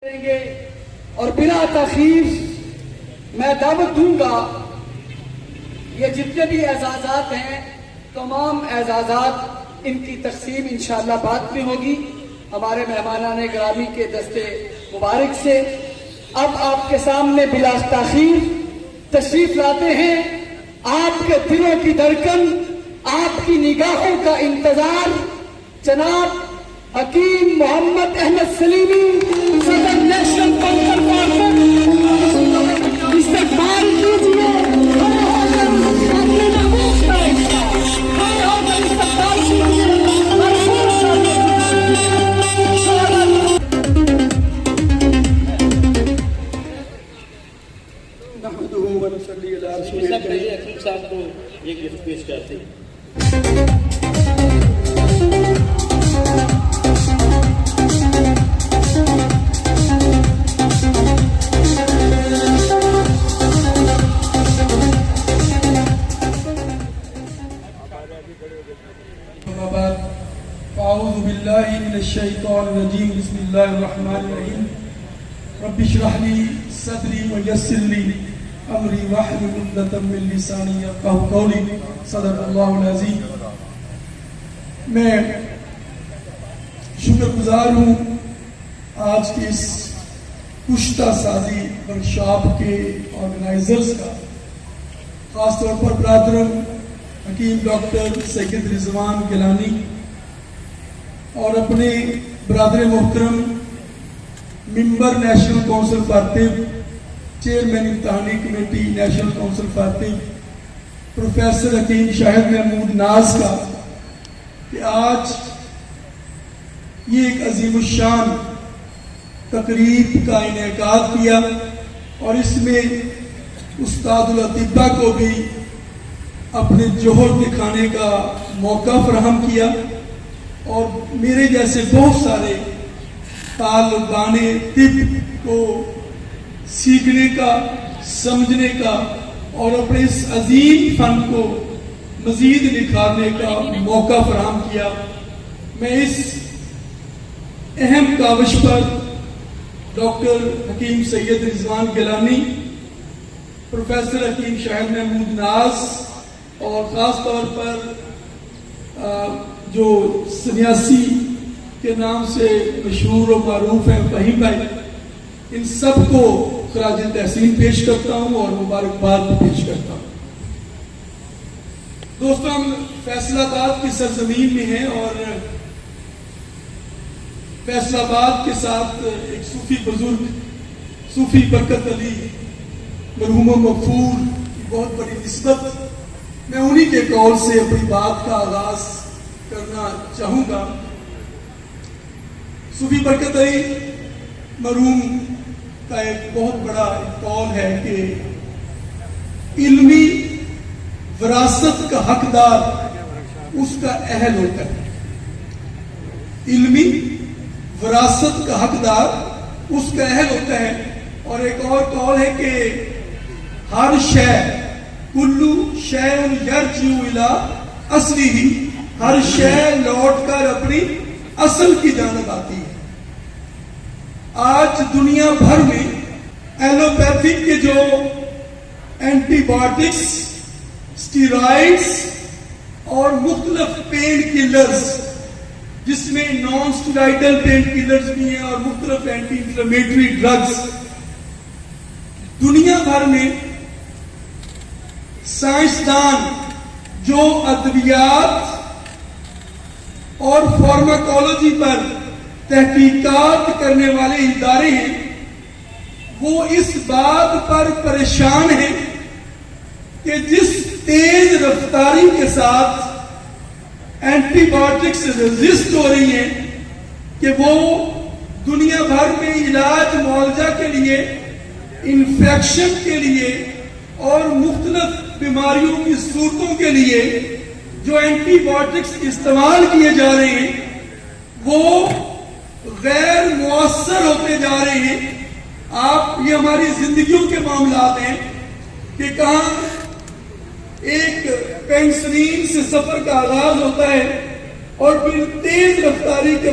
کریں گے اور بلا تاخیر میں دعوت دوں گا یہ جتنے بھی اعزازات ہیں تمام اعزازات ان کی تقسیم انشاءاللہ بعد میں ہوگی ہمارے مہمانان گرامی کے دستے مبارک سے۔ اب آپ کے سامنے بلا تاخیر تشریف لاتے ہیں آپ کے دلوں کی دھڑکن آپ کی نگاہوں کا انتظار جناب حکیم محمد احمد سلیمی صدر نیشنل کونسل کانفرنس استقبال کیجیے کھڑے ہو کر اپنے محبوب کا کھڑے ہو کر استقبال کیجیے نحمده ونصلي على رسول پہلے حکیم صاحب کو یہ گفٹ پیش کرتے ہیں۔ أعوذ بالله من الشيطان الرجيم بسم الله الرحمن الرحيم رب اشرح لي صدري ويسر لي أمري واحلل عقدة من لساني يفقهوا قولي صدق الله العظيم۔ میں شکر گزار ہوں آج کی اس کشتہ سازی ورکشاپ کے آرگنائزرز کا، خاص طور پر برادرم حکیم ڈاکٹر سید رضوان گیلانی اور اپنے برادر محترم ممبر نیشنل کونسل فار طب، چیئرمین امتحانی کمیٹی نیشنل کونسل فار طب پروفیسر حکیم شاہد محمود ناز کا کہ آج یہ ایک عظیم الشان تقریب کا انعقاد کیا اور اس میں استاد الاطباء کو بھی اپنے جوہر دکھانے کا موقع فراہم کیا اور میرے جیسے بہت سارے طالبان طب کو سیکھنے کا، سمجھنے کا اور اپنے اس عظیم فن کو مزید نکھارنے کا موقع فراہم کیا۔ میں اس اہم کاوش پر ڈاکٹر حکیم سید رضوان گیلانی، پروفیسر حکیم شاہد محمود ناز اور خاص طور پر جو سنیاسی کے نام سے مشہور و معروف ہیں فہیم بھائی، ان سب کو خراج تحسین پیش کرتا ہوں اور مبارکباد پیش کرتا ہوں۔ دوستوں، ہم فیصل آباد کی سرزمین میں ہیں اور فیصل آباد کے ساتھ ایک صوفی بزرگ صوفی برکت علی مرحوم مغفور کی بہت بڑی نسبت، میں انہی کے قول سے اپنی بات کا آغاز کرنا چاہوں گا۔ صوفی برکت علی مرحوم کا ایک بہت بڑا قول ہے کہ علمی وراثت کا حقدار اس کا اہل ہوتا ہے، علمی وراثت کا حقدار اس کا اہل ہوتا ہے۔ اور ایک اور قول ہے کہ ہر شے کلو شیء یرجع الی اصلہ، ہر شے لوٹ کر اپنی اصل کی جانب آتی ہے۔ آج دنیا بھر میں ایلوپیتھک کے جو اینٹی بایوٹکس، اسٹیرائڈز اور مختلف پین کلرز، جس میں نان اسٹیرائڈل پین کلرز بھی ہیں اور مختلف اینٹی انفلیمیٹری ڈرگز، دنیا بھر میں سائنسدان جو ادویات اور فارماکولوجی پر تحقیقات کرنے والے ادارے ہیں، وہ اس بات پر پریشان ہیں کہ جس تیز رفتاری کے ساتھ اینٹی بایوٹکس ریزسٹ ہو رہی ہیں کہ وہ دنیا بھر میں علاج معالجہ کے لیے، انفیکشن کے لیے اور مختلف بیماریوں کی صورتوں کے لیے جو اینٹی بایوٹکس استعمال کیے جا رہے ہیں وہ غیر مؤثر ہوتے جا رہے ہیں۔ یہ ہماری زندگیوں کے معاملات ہیں کہ کہاں ایک پینسلین سے سفر کا آغاز ہوتا ہے اور پھر تیز رفتاری کے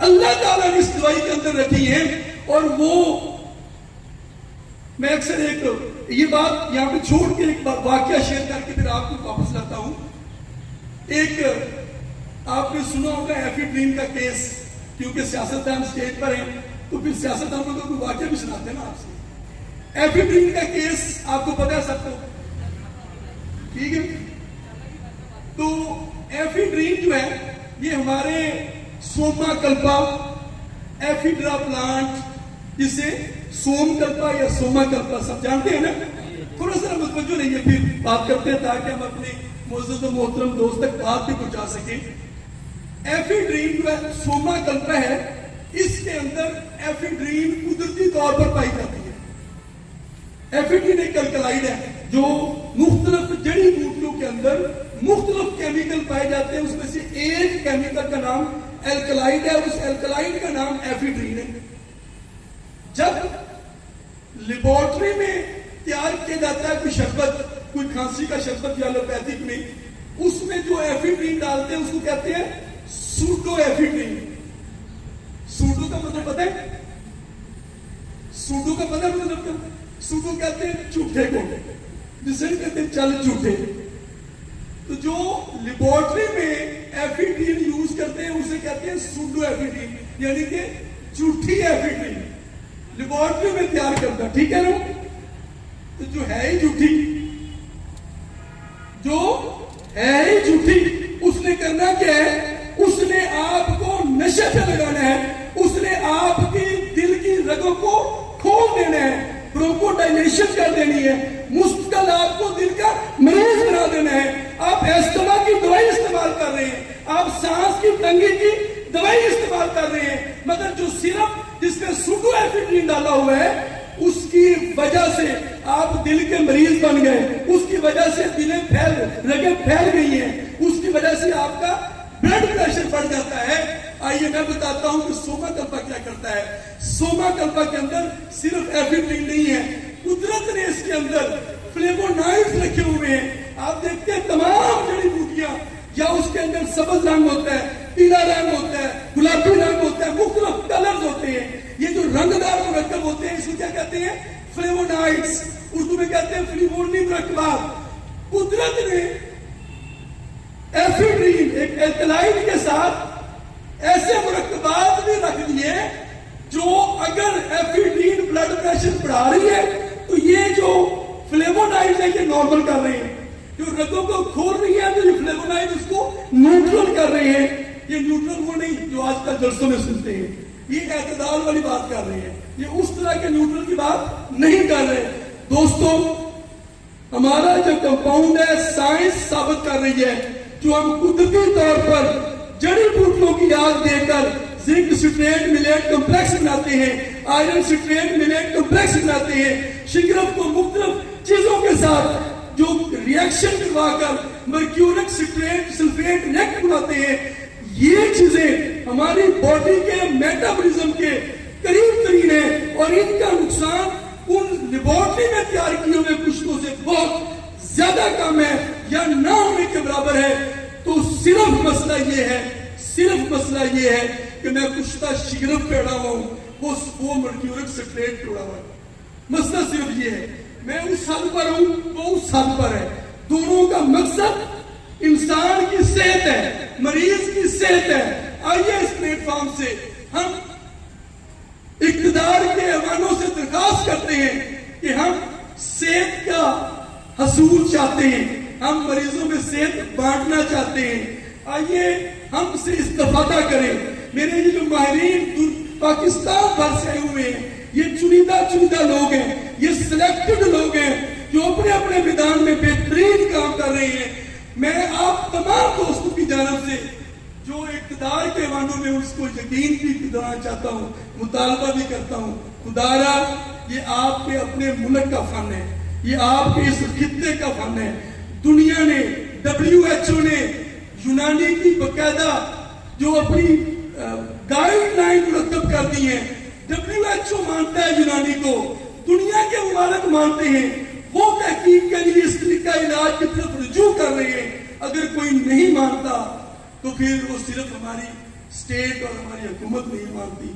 اللہ تعالیٰ نے اس دوائی کے اندر رکھی ہیں. اور وہ میں اکثر ایک یہ بات یہاں پہ چھوڑ کے ایک واقعہ شیئر کر کے پھر آپ کو واپس لاتا ہوں. ایک آپ نے سنا ہوگا ایفی ڈریم کا کیس, کیونکہ سیاستدان اسٹیج پر ہیں تو پھر سیاستدانوں کو کوئی واقعہ بھی سناتے ہیں نا آپ سے. ایفی ڈریم کا کیس آپ کو پتا ہے سب کو, ٹھیک ہے. تو ایفی ڈریم جو ہے یہ ہمارے سوما کلپا ایفیڈرا پلانٹ, جسے سوم کلپا یا سوما کلپا سب جانتے ہیں نا. تھوڑا سا متوجہ نہیں ہے, پھر بات کرتے ہیں تاکہ ہم اپنے معزز و محترم دوست تک بات بھی پہنچا سکیں. ایفی ڈریم جو ہے سوما کلپا ہے, اس کے اندر ایفی ڈریم قدرتی طور پر پائی جاتی ہے. ایفی ڈریم ایک الکلائڈ ہے جو مختلف جڑی بوٹیوں کے اندر مختلف کیمیکل پائے جاتے ہیں. اس میں سے ایک کیمیکل کا نام الکلائڈ ہے, اس الکلائڈ کا نام ایفی ڈریم ہے. جب لیبورٹری میں تیار کیا جاتا ہے کوئی شربت, کوئی کھانسی کا شربت یا ایلوپیتھک میں, اس میں جو ایفی ڈریم ڈالتے ہیں اس کو کہتے ہیں سوڈو ایفی ڈریم. سوڈو کا مطلب پتہ ہے, سوڈو کا پتہ ہے مطلب کیا؟ سوڈو کہتے ہیں جھوٹے کو, جسے کہتے ہیں چل جھوٹے. تو جو لیبورٹری میں ایفی ڈریم یوز کرتے ہیں اسے کہتے ہیں سوڈو ایفی ڈریم, یعنی کہ جھوٹی ایفی ڈریم لیبورٹری میں تیار کرتا. ٹھیک ہے نا. تو جو ہے ہی جھوٹی, جو ہے ہی جھوٹی, اس نے کرنا کیا ہے, اس نے آپ کو نشے پہ لگانا ہے, اس نے آپ کی دل کی رگوں کو کھول دینا ہے, برونکوڈائلیشن کر دینی ہے, مستقل آپ کو دل کا مریض بنا دینا ہے. آپ ایسٹما کی دوائی استعمال کر رہے ہیں, آپ سانس کی تنگی کی دوائی استعمال کر رہے ہیں, مگر جو سرپ جس میں سوڈو ایفی ڈریم ڈالا ہوا ہے اس کی وجہ سے آپ دل کے مریض بن گئے, اس کی وجہ سے دلیں رگیں پھیل گئی ہیں, اس کی وجہ سے آپ کا بلڈ پریشر بڑھ جاتا ہے. آئیے میں بتاتا ہوں کہ سوما کلپا کیا کرتا ہے. سوما کلپا کے اندر صرف ایفی ڈریم نہیں ہے, قدرت نے اس کے اندر فلیوونائڈز رکھے ہوئے ہیں. آپ دیکھتے ہیں تمام جڑی بوٹیاں یا اس کے اندر سبز رنگ ہوتا ہے, پیلا رنگ ہوتا ہے, گلابی رنگ ہوتا ہے, مختلف کلرز ہوتے ہیں. یہ جو رنگدار مرکب ہوتے ہیں اس کو کیا کہتے ہیں, فلیوونائڈز. اردو میں کہتے ہیں فلیوونی مرکبات. قدرت نے ایفی ڈریم ایک الکلائڈ کے ساتھ ایسے مرکبات بھی رکھ دیے جو اگر ایفی ڈریم بلڈ پریشر بڑھا رہی ہے تو یہ جو فلیوونائڈز ہیں یہ نارمل کر رہے ہیں, جو رگوں کو کھول رہی ہے تو یہ فلیوونائڈ اس کو نیوٹرل کر رہے ہیں. یہ نیوٹرل وہ نہیں جو آج کل جلسوں میں سنتے ہیں, یہ اعتدال والی بات کر رہے ہیں, یہ اس طرح کے نیوٹرل کی بات نہیں کر رہے. دوستوں, ہمارا جو کمپاؤنڈ ہے سائنس ثابت کر رہی ہے, جو ہم قدرتی طور پر جڑی بوٹیوں کی یاد دے کر زنک سٹریٹ ملیٹ کمپلیکس بناتے ہیں, آئرن سٹریٹ ملیٹ کمپلیکس بناتے ہیں, شگرف کو مختلف چیزوں کے ساتھ جو ریاکشن کروا کر مرکیورک سٹریٹ سلفیٹ ریکٹ بناتے ہیں. یہ چیزیں ہماری باڈی کے میٹابولزم کے قریب ترین ہیں اور ان کا نقصان ان لیبورٹری میں تیار کیے ہوئے کشتوں سے بہت زیادہ کم ہے یا نہ ہونے کے برابر ہے. تو صرف مسئلہ یہ ہے, صرف مسئلہ یہ ہے کہ میں کشتہ شگرف پہ اڑا ہوا ہوں, وہ مرکیورک سٹریٹ پہ اڑا ہوا ہے. مسئلہ صرف یہ ہے, میں اس حد پر ہوں, وہ اس حد پر ہے. دونوں کا مقصد انسان کی صحت ہے, مریض کی صحت ہے. آئیے اس پلیٹ فارم سے ہم اقتدار کے ایوانوں سے درخواست کرتے ہیں کہ ہم صحت کا حصول چاہتے ہیں, ہم مریضوں میں صحت بانٹنا چاہتے ہیں. آئیے ہم سے استفادہ کریں. میرے یہ جو ماہرین پاکستان بھر سے آئے ہوئے ہیں, یہ چنیدہ لوگ ہیں, یہ سلیکٹڈ لوگ ہیں جو اپنے اپنے میدان میں بہترین کام کر رہے ہیں. میں آپ تمام دوستوں کی جانب سے جو اقتدار کے ایوانوں میں اس کو یقین بھی دلانا چاہتا ہوں, مطالبہ بھی کرتا ہوں, خدارا یہ آپ کے اپنے ملک کا فن ہے, یہ آپ کے اس خطے کا فن ہے. دنیا نے, WHO نے یونانی کی باقاعدہ جو اپنی گائیڈ لائن مرتب کر دی ہیں. WHO مانتا ہے یونانی کو, دنیا کے ممالک مانتے ہیں, وہ تحقیق کے لیے اس طریقہ علاج کی طرف رجوع کر رہے ہیں. اگر کوئی نہیں مانتا تو پھر وہ صرف ہماری اسٹیٹ اور ہماری حکومت نہیں مانتی.